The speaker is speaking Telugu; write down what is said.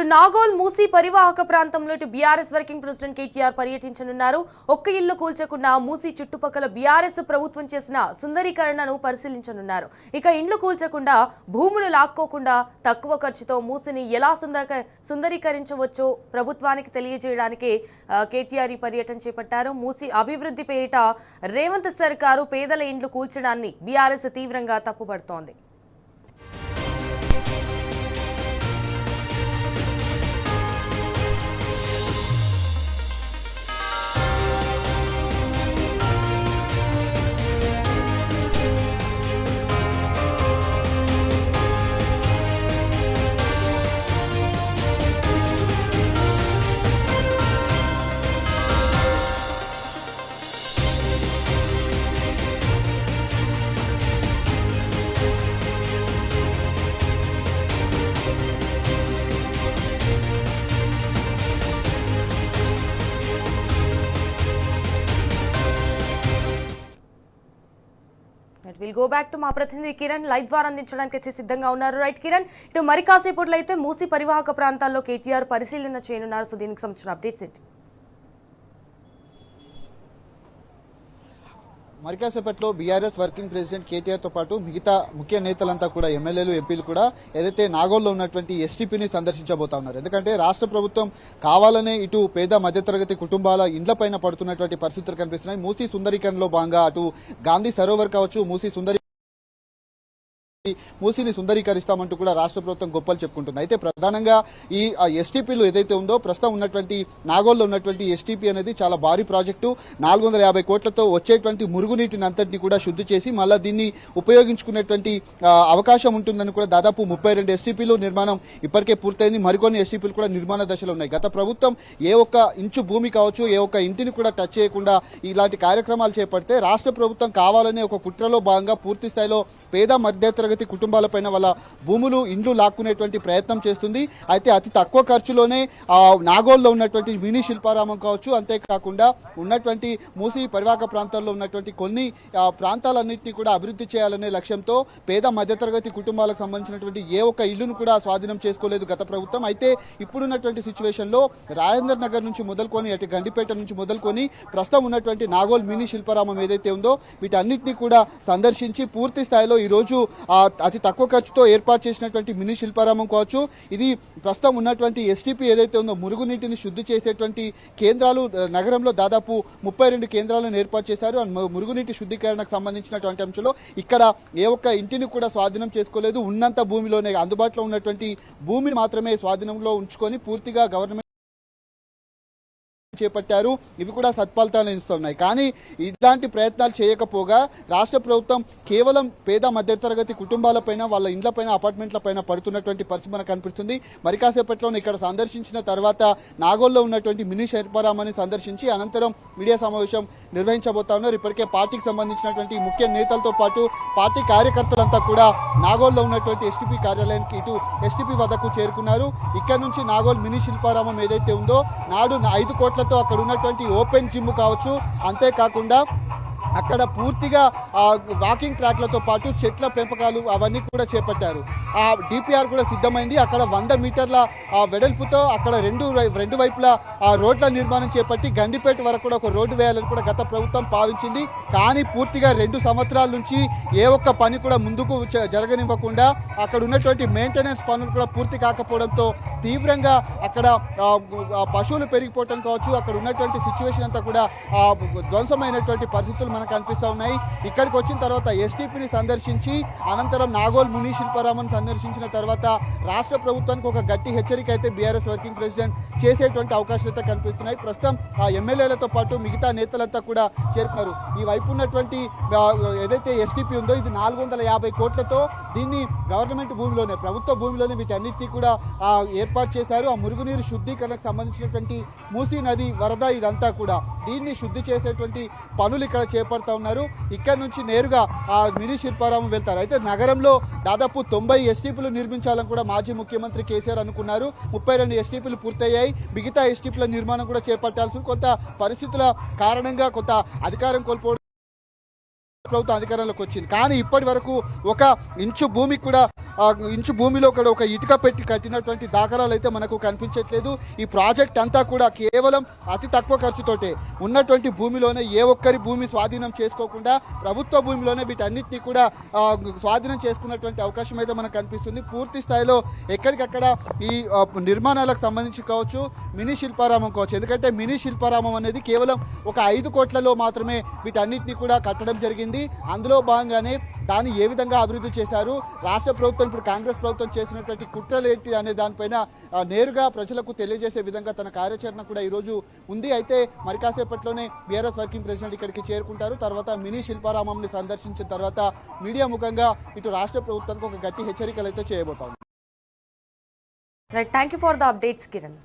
ఇటు నాగోల్ మూసీ పరివాహక ప్రాంతంలో ఇటు బీఆర్ఎస్ వర్కింగ్ ప్రెసిడెంట్ కేటీఆర్ పర్యటించనున్నారు. ఒక్క ఇల్లు కూల్చకుండా మూసీ చుట్టుపక్కల బీఆర్ఎస్ ప్రభుత్వం చేసిన సుందరీకరణను పరిశీలించనున్నారు. ఇక ఇండ్లు కూల్చకుండా భూములు లాక్కోకుండా తక్కువ ఖర్చుతో మూసీని ఎలా సుందరీకరించవచ్చో ప్రభుత్వానికి తెలియజేయడానికి కేటీఆర్ ఈ పర్యటన చేపట్టారు. మూసీ అభివృద్ధి పేరిట రేవంత్ సర్కారు పేదల ఇండ్లు కూల్చడాన్ని బీఆర్ఎస్ తీవ్రంగా తప్పుపడుతోంది. విల్ గో బ్యాక్ టు మా ప్రతినిధి కిరణ్ లైవ్ ద్వారా అందించడానికి అయితే సిద్ధంగా ఉన్నారు. రైట్ కిరణ్, ఇటు మరి కాసేపట్లో అయితే మూసీ పరివాహక ప్రాంతాల్లో కేటీఆర్ పరిశీలన చేయనున్నారు. సో దీనికి సంబంధించిన అప్డేట్స్ ఏంటి? మరికాసేపట్లో బీఆర్ఎస్ వర్కింగ్ ప్రెసిడెంట్ కేటీఆర్ తో పాటు మిగతా ముఖ్య నేతలంతా కూడా ఎమ్మెల్యేలు ఎంపీలు కూడా ఏదైతే నాగోల్లో ఉన్నటువంటి ఎస్టీపీని సందర్శించబోతా ఉన్నారు. ఎందుకంటే రాష్ట్ర ప్రభుత్వం కావాలనే ఇటు పేద మధ్యతరగతి కుటుంబాల ఇండ్లపైన పడుతున్నటువంటి పరిస్థితులు కనిపిస్తున్నాయి. మూసీ సుందరీకరణలో భాగంగా అటు గాంధీ సరోవర్ కావచ్చు, మూసీని సుందరీకరిస్తామంటూ కూడా రాష్ట్ర ప్రభుత్వం గొప్పలు చెప్పుకుంటుంది. అయితే ప్రధానంగా ఈ ఎస్టీపీలు ఏదైతే ఉందో ప్రస్తుతం ఉన్నటువంటి నాగోల్లో ఉన్నటువంటి ఎస్టీపీ అనేది చాలా భారీ ప్రాజెక్టు. 450 కోట్లతో వచ్చేటువంటి మురుగునీటిని అంతటిని కూడా శుద్ధి చేసి మళ్ళీ దీన్ని ఉపయోగించుకునేటువంటి అవకాశం ఉంటుందని కూడా దాదాపు 32 ఎస్టీపీలు నిర్మాణం ఇప్పటికే పూర్తయింది. మరికొన్ని ఎస్టీపీలు కూడా నిర్మాణ దశలో ఉన్నాయి. గత ప్రభుత్వం ఏ ఒక్క ఇంచు భూమి కావచ్చు, ఏ ఒక్క ఇంటిని కూడా టచ్ చేయకుండా ఇలాంటి కార్యక్రమాలు చేపడితే రాష్ట్ర ప్రభుత్వం కావాలనే ఒక కుట్రలో భాగంగా పూర్తి స్థాయిలో పేద మధ్యతరగతి కుటుంబాలపైన వాళ్ళ భూములు ఇండ్లు లాక్కునేటువంటి ప్రయత్నం చేస్తుంది. అయితే అతి తక్కువ ఖర్చులోనే నాగోల్లో ఉన్నటువంటి మినీ శిల్పారామం కావచ్చు, అంతేకాకుండా ఉన్నటువంటి మూసీ పరివాహక ప్రాంతాల్లో ఉన్నటువంటి కొన్ని ప్రాంతాలన్నింటినీ కూడా అభివృద్ధి చేయాలనే లక్ష్యంతో పేద మధ్యతరగతి కుటుంబాలకు సంబంధించినటువంటి ఏ ఒక్క ఇల్లును కూడా స్వాధీనం చేసుకోలేదు గత ప్రభుత్వం. అయితే ఇప్పుడున్నటువంటి సిచ్యువేషన్లో రాజేందర్ నగర్ నుంచి మొదలుకొని అటు గండిపేట నుంచి మొదలుకొని ప్రస్తుతం ఉన్నటువంటి నాగోల్ మినీ శిల్పారామం ఏదైతే ఉందో వీటన్నిటినీ కూడా సందర్శించి పూర్తి స్థాయిలో ఈరోజు అతి తక్కువ ఖర్చుతో ఏర్పాటు చేసినటువంటి మినీ శిల్పారామం కావచ్చు, ఇది ప్రస్తుతం ఉన్నటువంటి ఎస్టీపీ ఏదైతే ఉందో మురుగునీటిని శుద్ధి చేసేటువంటి కేంద్రాలు నగరంలో దాదాపు 32 కేంద్రాలను ఏర్పాటు చేశారు. మురుగునీటి శుద్ధీకరణకు సంబంధించినటువంటి అంశంలో ఇక్కడ ఏ ఒక్క ఇంటిని కూడా స్వాధీనం చేసుకోలేదు. ఉన్నంత భూమిలోనే అందుబాటులో ఉన్నటువంటి భూమిని మాత్రమే స్వాధీనంలో ఉంచుకొని పూర్తిగా గవర్నమెంట్ చేపట్టారు. ఇవి కూడా సత్ఫలితాలను ఇస్తున్నాయి. కానీ ఇలాంటి ప్రయత్నాలు చేయకపోగా రాష్ట్ర ప్రభుత్వం కేవలం పేద మధ్యతరగతి కుటుంబాలపైన, వాళ్ళ ఇండ్లపైన, అపార్ట్మెంట్లపైన పడుతున్నటువంటి పరిస్థితి మనకు కనిపిస్తుంది. మరి కాసేపట్లోనే ఇక్కడ సందర్శించిన తర్వాత నాగోల్లో ఉన్నటువంటి మినీ శిల్పారామాన్ని సందర్శించి అనంతరం మీడియా సమావేశం నిర్వహించబోతా ఉన్నారు. ఇప్పటికే పార్టీకి సంబంధించినటువంటి ముఖ్య నేతలతో పాటు పార్టీ కార్యకర్తలంతా కూడా నాగోల్లో ఉన్నటువంటి ఎస్టీపీ కార్యాలయానికి ఇటు ఎస్టీపీ వద్దకు చేరుకున్నారు. ఇక్కడ నుంచి నాగోల్ మినీ శిల్పారామం ఏదైతే ఉందో నాడు 5 కోట్ల అక్కడ ఉన్నటువంటి ఓపెన్ జిమ్ కావచ్చు, అంతేకాకుండా అక్కడ పూర్తిగా వాకింగ్ ట్రాక్లతో పాటు చెట్ల పెంపకాలు అవన్నీ కూడా చేపట్టారు. ఆ డిపిఆర్ కూడా సిద్ధమైంది. అక్కడ 100 మీటర్ల వెడల్పుతో అక్కడ రెండు వైపులా రోడ్ల నిర్మాణం చేపట్టి గండిపేట వరకు కూడా ఒక రోడ్డు వేయాలని కూడా గత ప్రభుత్వం భావించింది. కానీ పూర్తిగా 2 సంవత్సరాల నుంచి ఏ ఒక్క పని కూడా ముందుకు జరగనివ్వకుండా అక్కడ ఉన్నటువంటి మెయింటెనెన్స్ పనులు కూడా పూర్తి కాకపోవడంతో తీవ్రంగా అక్కడ పశువులు పెరిగిపోవటం కావచ్చు, అక్కడ ఉన్నటువంటి సిచ్యువేషన్ అంతా కూడా ధ్వంసమైనటువంటి పరిస్థితులు మనకు అనిపిస్తూ ఉన్నాయి. ఇక్కడికి వచ్చిన తర్వాత ఎస్టీపీని సందర్శించి అనంతరం నాగోల్ మునీ శిల్పారామం సందర్శించిన తర్వాత రాష్ట్ర ప్రభుత్వానికి ఒక గట్టి హెచ్చరిక అయితే బీఆర్ఎస్ వర్కింగ్ ప్రెసిడెంట్ చేసేటువంటి అవకాశాలు అయితే కనిపిస్తున్నాయి. ప్రస్తుతం ఆ ఎమ్మెల్యేలతో పాటు మిగతా నేతలంతా కూడా చేరుకున్నారు. ఈ వైపు ఉన్నటువంటి ఏదైతే ఎస్టీపీ ఉందో ఇది 450 కోట్లతో దీన్ని గవర్నమెంట్ భూమిలోనే, ప్రభుత్వ భూమిలోనే వీటన్నిటినీ కూడా ఏర్పాటు చేశారు. ఆ మురుగునీరు శుద్ధీకరణకు సంబంధించినటువంటి మూసీ నది వరద ఇదంతా కూడా దీన్ని శుద్ధి చేసేటువంటి పనులు ఇక్కడ చేపడతా ఉన్నారు. ఇక్కడ నుంచి నేరుగా ఆ మినీ శిల్పారామం వెళ్తారు. అయితే నగరంలో దాదాపు 90 ఎస్టీపీలు నిర్మించాలని కూడా మాజీ ముఖ్యమంత్రి కేసీఆర్ అనుకున్నారు. 32 ఎస్టీపీలు పూర్తయ్యాయి. మిగతా ఎస్టీపీల నిర్మాణం కూడా చేపట్టాల్సి కొంత పరిస్థితుల కారణంగా కొంత అధికారం కోల్పోవడం ప్రభుత్వం అధికారంలోకి వచ్చింది. కానీ ఇప్పటి వరకు ఒక ఇంచు భూమి కూడా ఇంచు భూమిలో కూడా ఒక ఇటుక పెట్టి కట్టినటువంటి దాఖలాలు అయితే మనకు కనిపించట్లేదు. ఈ ప్రాజెక్ట్ అంతా కూడా కేవలం అతి తక్కువ ఖర్చుతోటే ఉన్నటువంటి భూమిలోనే ఏ ఒక్కరి భూమి స్వాధీనం చేసుకోకుండా ప్రభుత్వ భూమిలోనే వీటన్నిటిని కూడా స్వాధీనం చేసుకున్నటువంటి అవకాశం అయితే మనకు కనిపిస్తుంది. పూర్తి స్థాయిలో ఎక్కడికక్కడ ఈ నిర్మాణాలకు సంబంధించి కావచ్చు, మినీ శిల్పారామం కావచ్చు. ఎందుకంటే మినీ శిల్పారామం అనేది కేవలం ఒక 5 కోట్లలో మాత్రమే వీటన్నిటిని కూడా కట్టడం జరిగింది. అందులో భాగంగానే దాన్ని ఏ విధంగా అభివృద్ధి చేశారు, రాష్ట్ర ప్రభుత్వం ఇప్పుడు కాంగ్రెస్ ప్రభుత్వం చేసినటువంటి కుట్రలు ఏంటి అనే దానిపైన నేరుగా ప్రజలకు తెలియజేసే విధంగా తన కార్యాచరణ కూడా ఈరోజు ఉంది. అయితే మరి కాసేపట్లోనే బీఆర్ఎస్ వర్కింగ్ ప్రెసిడెంట్ ఇక్కడికి చేరుకుంటారు. తర్వాత మినీ శిల్పారామంని సందర్శించిన తర్వాత మీడియా ముఖంగా ఇటు రాష్ట్ర ప్రభుత్వానికి ఒక గట్టి హెచ్చరికలు అయితే చేయబోతాం. Right, thank you for the updates Kiran.